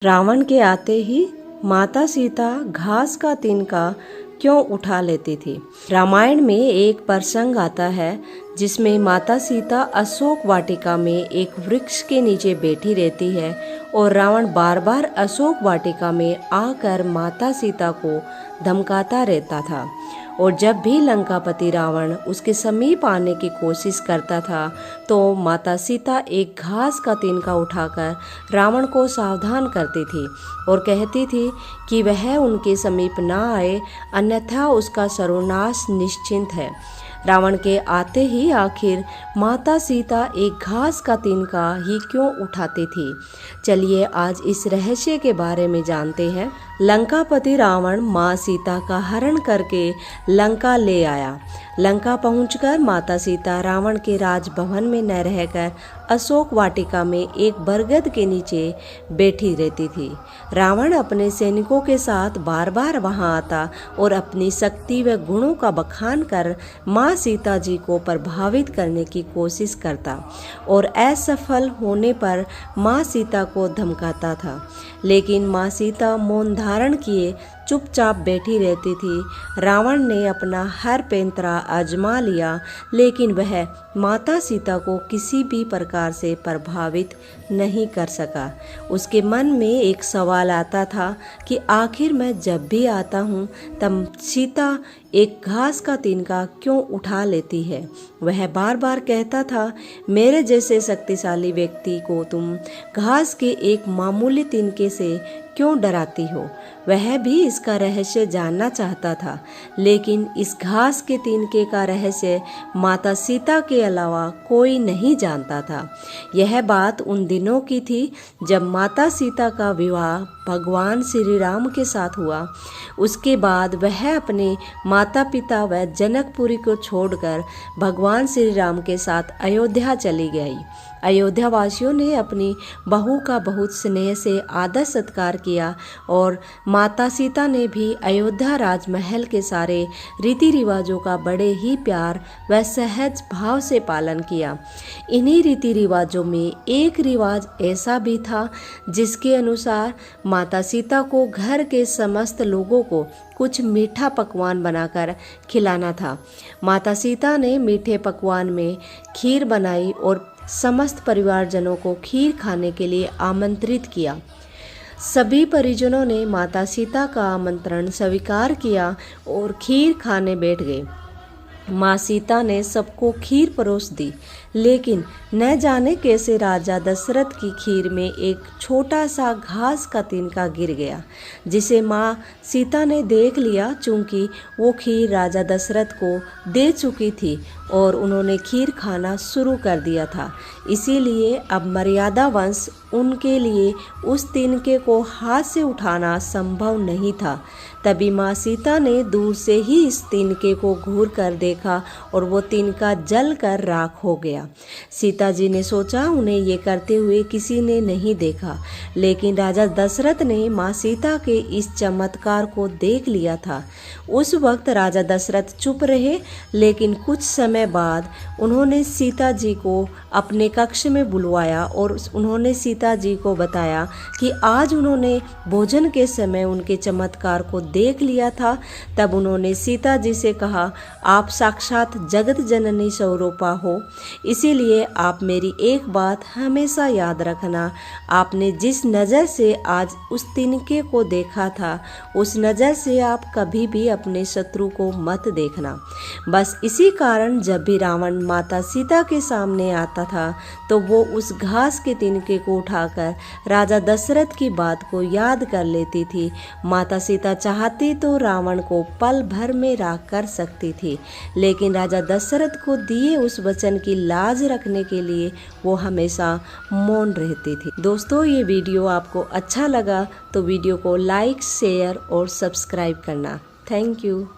रावण के आते ही माता सीता घास का तिनका क्यों उठा लेती थी। रामायण में एक प्रसंग आता है जिसमें माता सीता अशोक वाटिका में एक वृक्ष के नीचे बैठी रहती है और रावण बार बार अशोक वाटिका में आकर माता सीता को धमकाता रहता था। और जब भी लंकापति रावण उसके समीप आने की कोशिश करता था तो माता सीता एक घास का तिनका उठाकर रावण को सावधान करती थी और कहती थी कि वह उनके समीप ना आए, अन्यथा उसका सर्वनाश निश्चिंत है। रावण के आते ही आखिर माता सीता एक घास का तिनका ही क्यों उठाती थी, चलिए आज इस रहस्य के बारे में जानते हैं। लंकापति रावण माँ सीता का हरण करके लंका ले आया। लंका पहुंचकर माता सीता रावण के राजभवन में न रहकर अशोक वाटिका में एक बरगद के नीचे बैठी रहती थी। रावण अपने सैनिकों के साथ बार बार वहां आता और अपनी शक्ति व गुणों का बखान कर माँ सीता जी को प्रभावित करने की कोशिश करता और असफल होने पर माँ सीता को धमकाता था। लेकिन माँ सीता मौन धारण किए चुपचाप बैठी रहती थी। रावण ने अपना हर पैंतरा आजमा लिया लेकिन वह माता सीता को किसी भी प्रकार से प्रभावित नहीं कर सका। उसके मन में एक सवाल आता था कि आखिर मैं जब भी आता हूँ तब सीता एक घास का तिनका क्यों उठा लेती है। वह बार बार कहता था, मेरे जैसे शक्तिशाली व्यक्ति को तुम घास के एक मामूली तिनके से क्यों डराती हो। वह भी इसका रहस्य जानना चाहता था, लेकिन इस घास के तिनके का रहस्य माता सीता के अलावा कोई नहीं जानता था। यह बात उन दिनों की थी जब माता सीता का विवाह भगवान श्री राम के साथ हुआ। उसके बाद वह अपने माता पिता व जनकपुरी को छोड़कर भगवान श्री राम के साथ अयोध्या चली गई। अयोध्या वासियों ने अपनी बहू का बहुत स्नेह से आदर सत्कार किया और माता सीता ने भी अयोध्या राजमहल के सारे रीति रिवाजों का बड़े ही प्यार व सहज भाव से पालन किया। इन्हीं रीति रिवाजों में एक रिवाज ऐसा भी था जिसके अनुसार माता सीता को घर के समस्त लोगों को कुछ मीठा पकवान बनाकर खिलाना था। माता सीता ने मीठे पकवान में खीर बनाई और समस्त परिवारजनों को खीर खाने के लिए आमंत्रित किया। सभी परिजनों ने माता सीता का आमंत्रण स्वीकार किया और खीर खाने बैठ गए। माँ सीता ने सबको खीर परोस दी, लेकिन न जाने कैसे राजा दशरथ की खीर में एक छोटा सा घास का तिनका गिर गया, जिसे माँ सीता ने देख लिया। चूंकि वो खीर राजा दशरथ को दे चुकी थी और उन्होंने खीर खाना शुरू कर दिया था, इसीलिए अब मर्यादा वंश उनके लिए उस तिनके को हाथ से उठाना संभव नहीं था। तभी माँ सीता ने दूर से ही इस तिनके को घूर कर देखा और वो तिनका जल कर राख हो गया। सीता जी ने सोचा उन्हें ये करते हुए किसी ने नहीं देखा, लेकिन राजा दशरथ ने माँ सीता के इस चमत्कार को देख लिया था। उस वक्त राजा दशरथ चुप रहे, लेकिन कुछ समय बाद उन्होंने सीता जी को अपने कक्ष में बुलवाया और उन्होंने सीता जी को बताया कि आज उन्होंने भोजन के समय उनके चमत्कार को देख लिया था। तब उन्होंने सीता जी से कहा, आप साक्षात जगत जननी स्वरूपा हो, इसीलिए आप मेरी एक बात हमेशा याद रखना। आपने जिस नज़र से आज उस तिनके को देखा था, उस नज़र से आप कभी भी अपने शत्रु को मत देखना। बस इसी कारण जब भी रावण माता सीता के सामने आता था तो वो उस घास के तिनके को उठाकर राजा दशरथ की बात को याद कर लेती थी। माता सीता चाहती तो रावण को पल भर में राख कर सकती थी, लेकिन राजा दशरथ को दिए उस वचन की लाज रखने के लिए वो हमेशा मौन रहती थी। दोस्तों, ये वीडियो आपको अच्छा लगा तो वीडियो को लाइक, शेयर और सब्सक्राइब करना। Thank you.